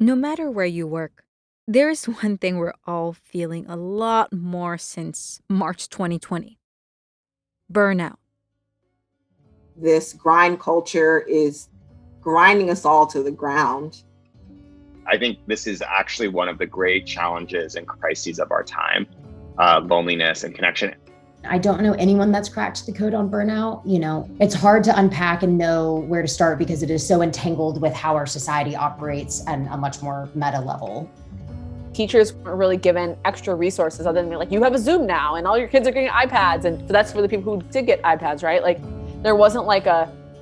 No matter where you work, there's one thing we're all feeling a lot more since March 2020: burnout. This grind culture is grinding us all to the ground. I think this is actually one of the great challenges and crises of our time, loneliness and connection. I don't know anyone that's cracked the code on burnout. It's hard to unpack and know where to start because it is so entangled with how our society operates on a much more meta level. Teachers weren't really given extra resources other than like, you have a Zoom now and all your kids are getting iPads. And so that's for the people who did get iPads, right? Like there wasn't like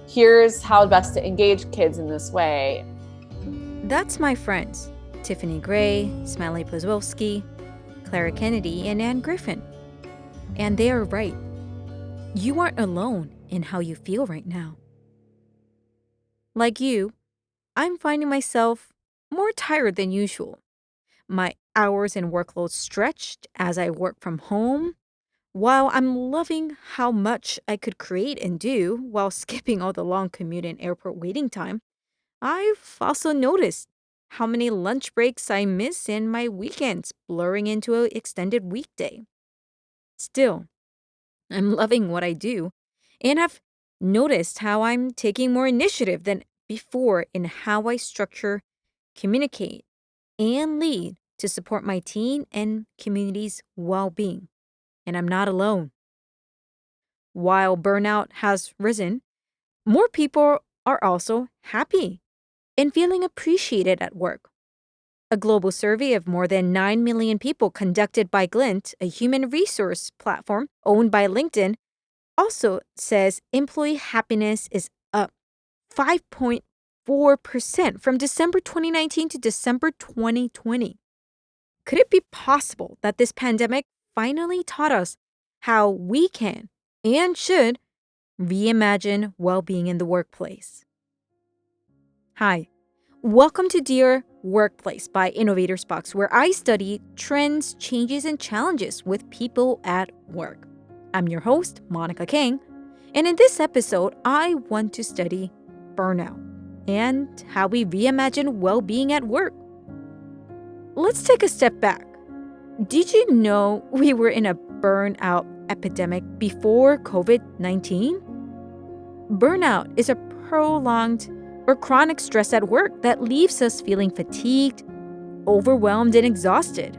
here's how best to engage kids in this way. That's my friends, Tiffany Gray, Smiley Pozwowski, Clara Kennedy, and Ann Griffin. And they are right. You aren't alone in how you feel right now. Like you, I'm finding myself more tired than usual. My hours and workload stretched as I work from home. While I'm loving how much I could create and do while skipping all the long commute and airport waiting time, I've also noticed how many lunch breaks I miss and my weekends blurring into an extended weekday. Still, I'm loving what I do, and I've noticed how I'm taking more initiative than before in how I structure, communicate, and lead to support my team and community's well being. And I'm not alone. While burnout has risen, more people are also happy and feeling appreciated at work. A global survey of more than 9 million people conducted by Glint, a human resource platform owned by LinkedIn, also says employee happiness is up 5.4% from December 2019 to December 2020. Could it be possible that this pandemic finally taught us how we can and should reimagine well-being in the workplace? Hi, welcome to Dear Workplace by Innovators Box, where I study trends, changes, and challenges with people at work. I'm your host, Monica King, and in this episode, I want to study burnout and how we reimagine well-being at work. Let's take a step back. Did you know we were in a burnout epidemic before COVID-19? Burnout is a prolonged or chronic stress at work that leaves us feeling fatigued, overwhelmed, and exhausted.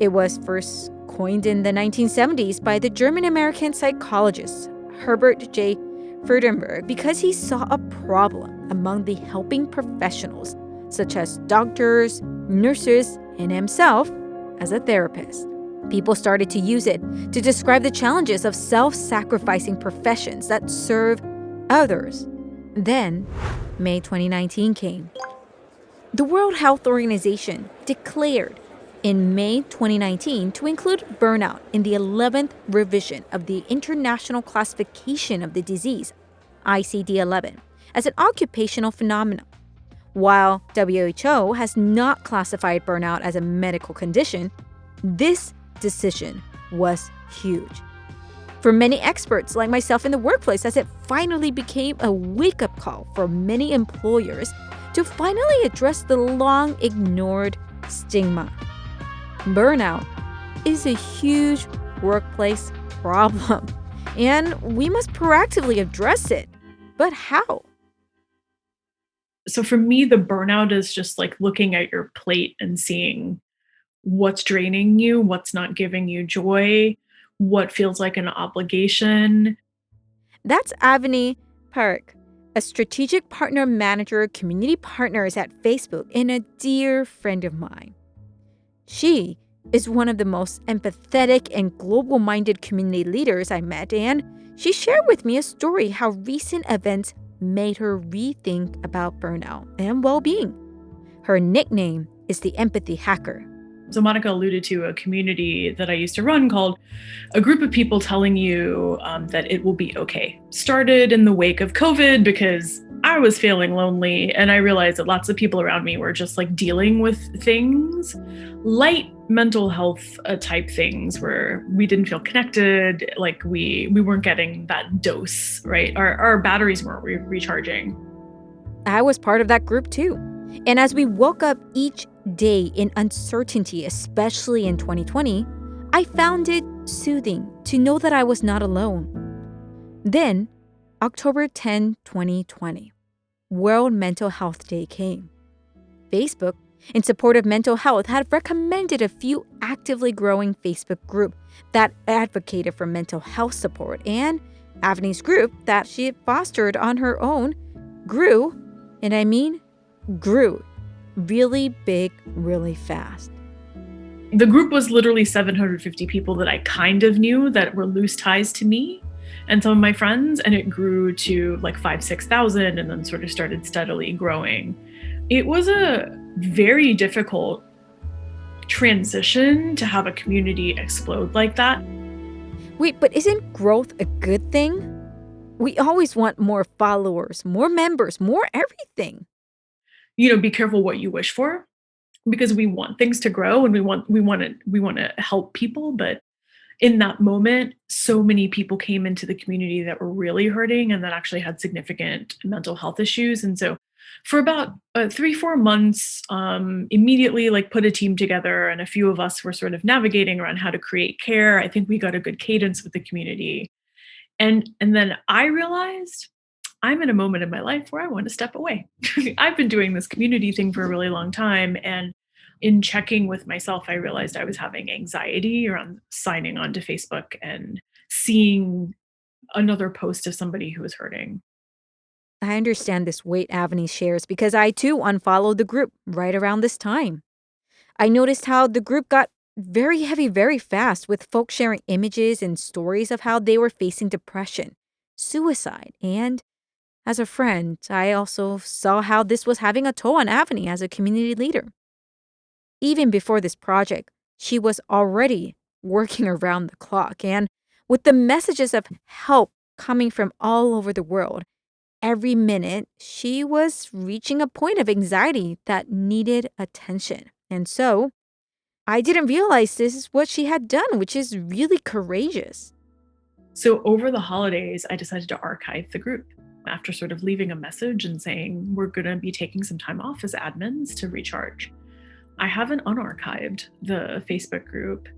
It was first coined in the 1970s by the German-American psychologist Herbert J. Freudenberg because he saw a problem among the helping professionals, such as doctors, nurses, and himself as a therapist. People started to use it to describe the challenges of self-sacrificing professions that serve others. Then, May 2019 came. The World Health Organization declared in May 2019 to include burnout in the 11th revision of the International Classification of the Disease, ICD-11, as an occupational phenomenon. While WHO has not classified burnout as a medical condition, this decision was huge. For many experts like myself in the workplace, as it finally became a wake-up call for many employers to finally address the long-ignored stigma. Burnout is a huge workplace problem, and we must proactively address it. But how? So for me, the burnout is just like looking at your plate and seeing what's draining you, what's not giving you joy, what feels like an obligation. That's Avani Parekh, a strategic partner manager, community partners at Facebook, and a dear friend of mine. She is one of the most empathetic and global-minded community leaders I met, and she shared with me a story how recent events made her rethink about burnout and well-being. Her nickname is the Empathy Hacker. So Monica alluded to a community that I used to run called A Group of People Telling You that It Will Be Okay. Started in the wake of COVID because I was feeling lonely, and I realized that lots of people around me were just like dealing with things, light mental health type things where we didn't feel connected, like we weren't getting that dose, right? Our batteries weren't recharging. I was part of that group too. And as we woke up each day in uncertainty, especially in 2020, I found it soothing to know that I was not alone. Then, October 10, 2020, World Mental Health Day came. Facebook, in support of mental health, had recommended a few actively growing Facebook groups that advocated for mental health support, and Avani's group that she had fostered on her own grew, and I mean grew, really big, really fast. The group was literally 750 people that I kind of knew that were loose ties to me and some of my friends, and it grew to like 6,000 and then sort of started steadily growing. It was a very difficult transition to have a community explode like that. Wait, but isn't growth a good thing? We always want more followers, more members, more everything. Be careful what you wish for, because we want things to grow and we want to help people, but in that moment, so many people came into the community that were really hurting and that actually had significant mental health issues. And so for about 3-4 months, immediately put a team together, and a few of us were sort of navigating around how to create care. I think we got a good cadence with the community. And then I realized I'm in a moment in my life where I want to step away. I've been doing this community thing for a really long time. And in checking with myself, I realized I was having anxiety around signing on to Facebook and seeing another post of somebody who was hurting. I understand this weight Avani shares because I too unfollowed the group right around this time. I noticed how the group got very heavy very fast, with folks sharing images and stories of how they were facing depression, suicide, and as a friend, I also saw how this was having a toll on Avani as a community leader. Even before this project, she was already working around the clock, and with the messages of help coming from all over the world, every minute she was reaching a point of anxiety that needed attention. And so, I didn't realize this is what she had done, which is really courageous. So over the holidays, I decided to archive the group after sort of leaving a message and saying, we're going to be taking some time off as admins to recharge. I haven't unarchived the Facebook group,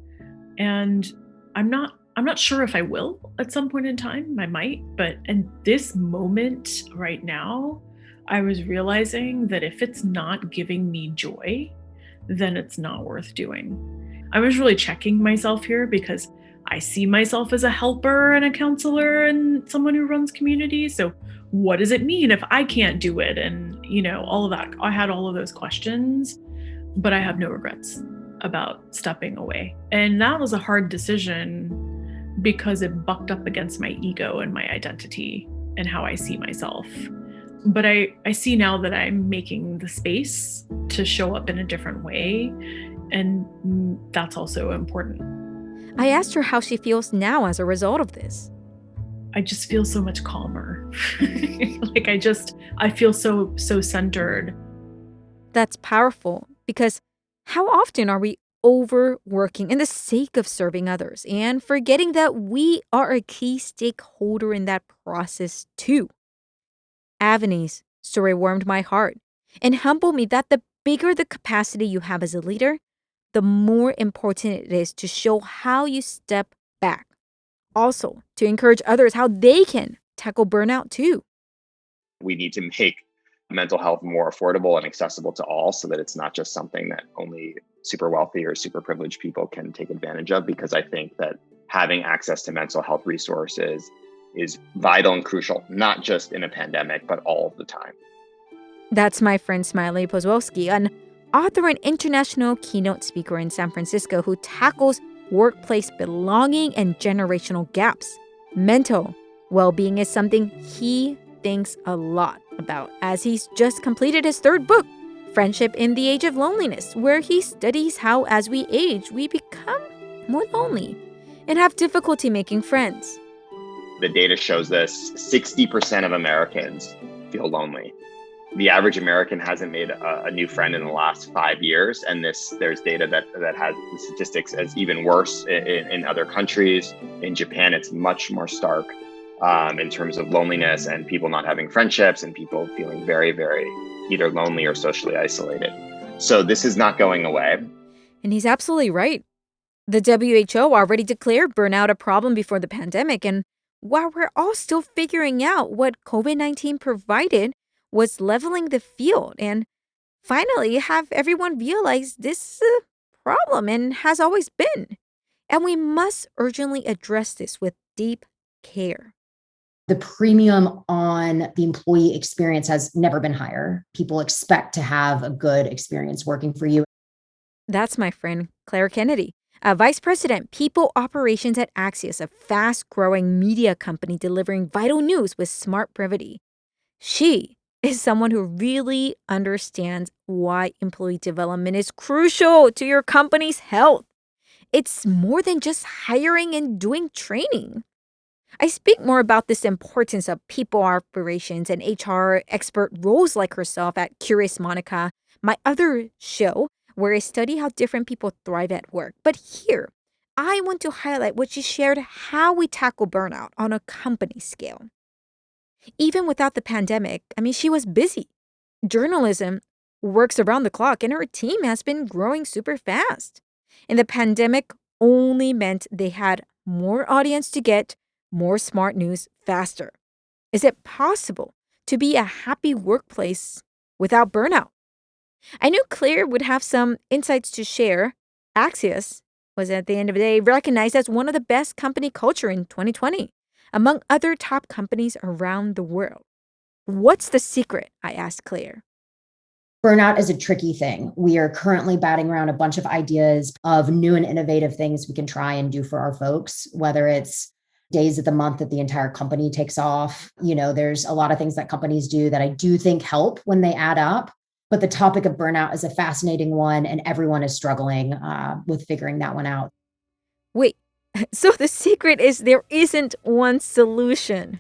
and I'm not sure if I will at some point in time. I might, but in this moment right now, I was realizing that if it's not giving me joy, then it's not worth doing. I was really checking myself here because I see myself as a helper and a counselor and someone who runs communities. So what does it mean if I can't do it? And, all of that. I had all of those questions, but I have no regrets about stepping away. And that was a hard decision because it bucked up against my ego and my identity and how I see myself. But I see now that I'm making the space to show up in a different way, and that's also important. I asked her how she feels now as a result of this. I just feel so much calmer. I feel so centered. That's powerful, because how often are we overworking in the sake of serving others and forgetting that we are a key stakeholder in that process too? Avani's story warmed my heart and humbled me that the bigger the capacity you have as a leader, the more important it is to show how you step back. Also, to encourage others how they can tackle burnout too. We need to make mental health more affordable and accessible to all, so that it's not just something that only super wealthy or super privileged people can take advantage of, because I think that having access to mental health resources is vital and crucial, not just in a pandemic, but all of the time. That's my friend Smiley Pozwolski, an author and international keynote speaker in San Francisco who tackles workplace belonging and generational gaps. Mental well-being is something he thinks a lot about, as he's just completed his third book, Friendship in the Age of Loneliness, where he studies how as we age, we become more lonely and have difficulty making friends. The data shows this: 60% of Americans feel lonely. The average American hasn't made a new friend in the last 5 years. And there's data that has the statistics as even worse in other countries. In Japan, it's much more stark in terms of loneliness and people not having friendships and people feeling very, very either lonely or socially isolated. So this is not going away. And he's absolutely right. The WHO already declared burnout a problem before the pandemic. And while we're all still figuring out what COVID-19 provided was leveling the field and finally have everyone realize this is a problem and has always been. And we must urgently address this with deep care. The premium on the employee experience has never been higher. People expect to have a good experience working for you. That's my friend, Claire Kennedy, a vice president, people operations at Axios, a fast-growing media company delivering vital news with smart brevity. She is someone who really understands why employee development is crucial to your company's health. It's more than just hiring and doing training. I speak more about this importance of people operations and HR expert roles like herself at Curious Monica, my other show, where I study how different people thrive at work. But here, I want to highlight what she shared how we tackle burnout on a company scale. Even without the pandemic, she was busy. Journalism works around the clock, and her team has been growing super fast. And the pandemic only meant they had more audience to get more smart news faster. Is it possible to be a happy workplace without burnout? I knew Claire would have some insights to share. Axios was at the end of the day recognized as one of the best company culture in 2020, among other top companies around the world. What's the secret? I asked Claire. Burnout is a tricky thing. We are currently batting around a bunch of ideas of new and innovative things we can try and do for our folks, whether it's days of the month that the entire company takes off. There's a lot of things that companies do that I do think help when they add up. But the topic of burnout is a fascinating one, and everyone is struggling with figuring that one out. Wait, so the secret is there isn't one solution?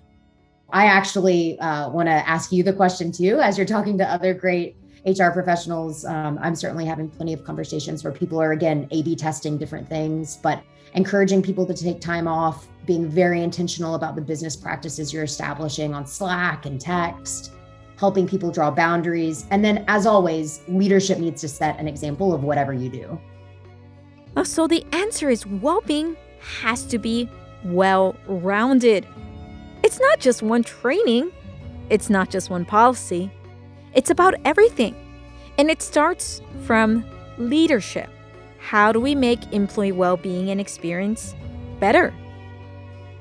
I actually want to ask you the question too, as you're talking to other great HR professionals. I'm certainly having plenty of conversations where people are, again, A/B testing different things, but encouraging people to take time off, being very intentional about the business practices you're establishing on Slack and text, helping people draw boundaries. And then, as always, leadership needs to set an example of whatever you do. Oh, so the answer is well-being has to be well-rounded. It's not just one training. It's not just one policy. It's about everything. And it starts from leadership. How do we make employee well-being and experience better?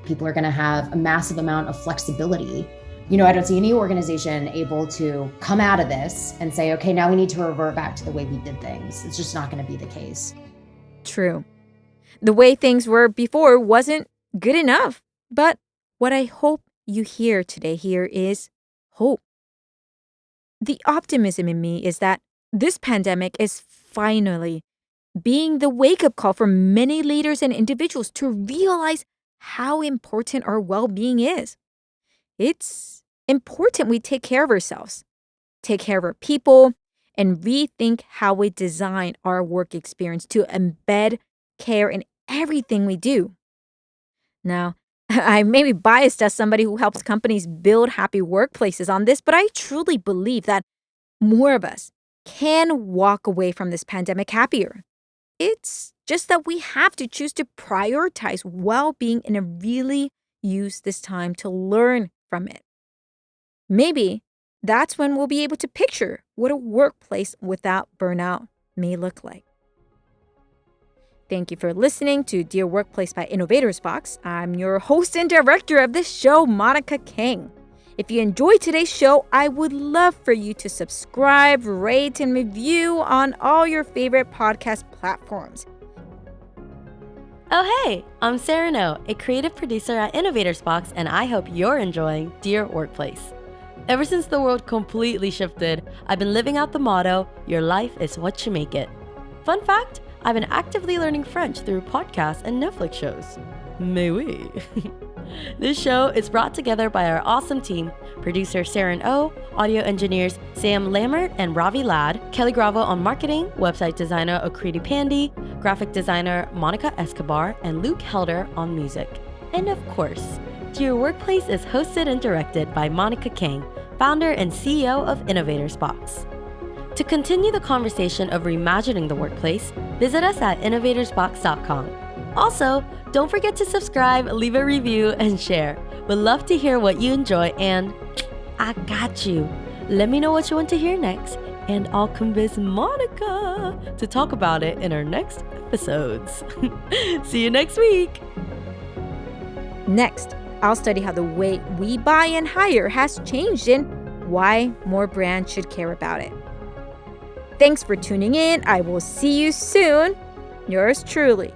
People are going to have a massive amount of flexibility. I don't see any organization able to come out of this and say, okay, now we need to revert back to the way we did things. It's just not going to be the case. True. The way things were before wasn't good enough. But what I hope you hear today here is hope. The optimism in me is that this pandemic is finally being the wake-up call for many leaders and individuals to realize how important our well-being is. It's important we take care of ourselves, take care of our people, and rethink how we design our work experience to embed care in everything we do. Now, I may be biased as somebody who helps companies build happy workplaces on this, but I truly believe that more of us can walk away from this pandemic happier. It's just that we have to choose to prioritize well-being and really use this time to learn from it. Maybe that's when we'll be able to picture what a workplace without burnout may look like. Thank you for listening to Dear Workplace by Innovators Box. I'm your host and director of this show, Monica King. If you enjoyed today's show, I would love for you to subscribe, rate, and review on all your favorite podcast platforms. Oh hey, I'm Sarah No, a creative producer at Innovators Box, and I hope you're enjoying Dear Workplace. Ever since the world completely shifted, I've been living out the motto, your life is what you make it. Fun fact, I've been actively learning French through podcasts and Netflix shows. Mais oui. This show is brought together by our awesome team, producer Saren O, audio engineers Sam Lammert and Ravi Ladd, Kelly Gravo on marketing, website designer Akriti Pandy, graphic designer Monica Escobar, and Luke Helder on music. And of course, Dear Workplace is hosted and directed by Monica King, founder and CEO of Innovators Box. To continue the conversation of reimagining the workplace, visit us at innovatorsbox.com. Also, don't forget to subscribe, leave a review, and share. We'd love to hear what you enjoy, and I got you. Let me know what you want to hear next, and I'll convince Monica to talk about it in our next episodes. See you next week. Next, I'll study how the way we buy and hire has changed and why more brands should care about it. Thanks for tuning in. I will see you soon. Yours truly,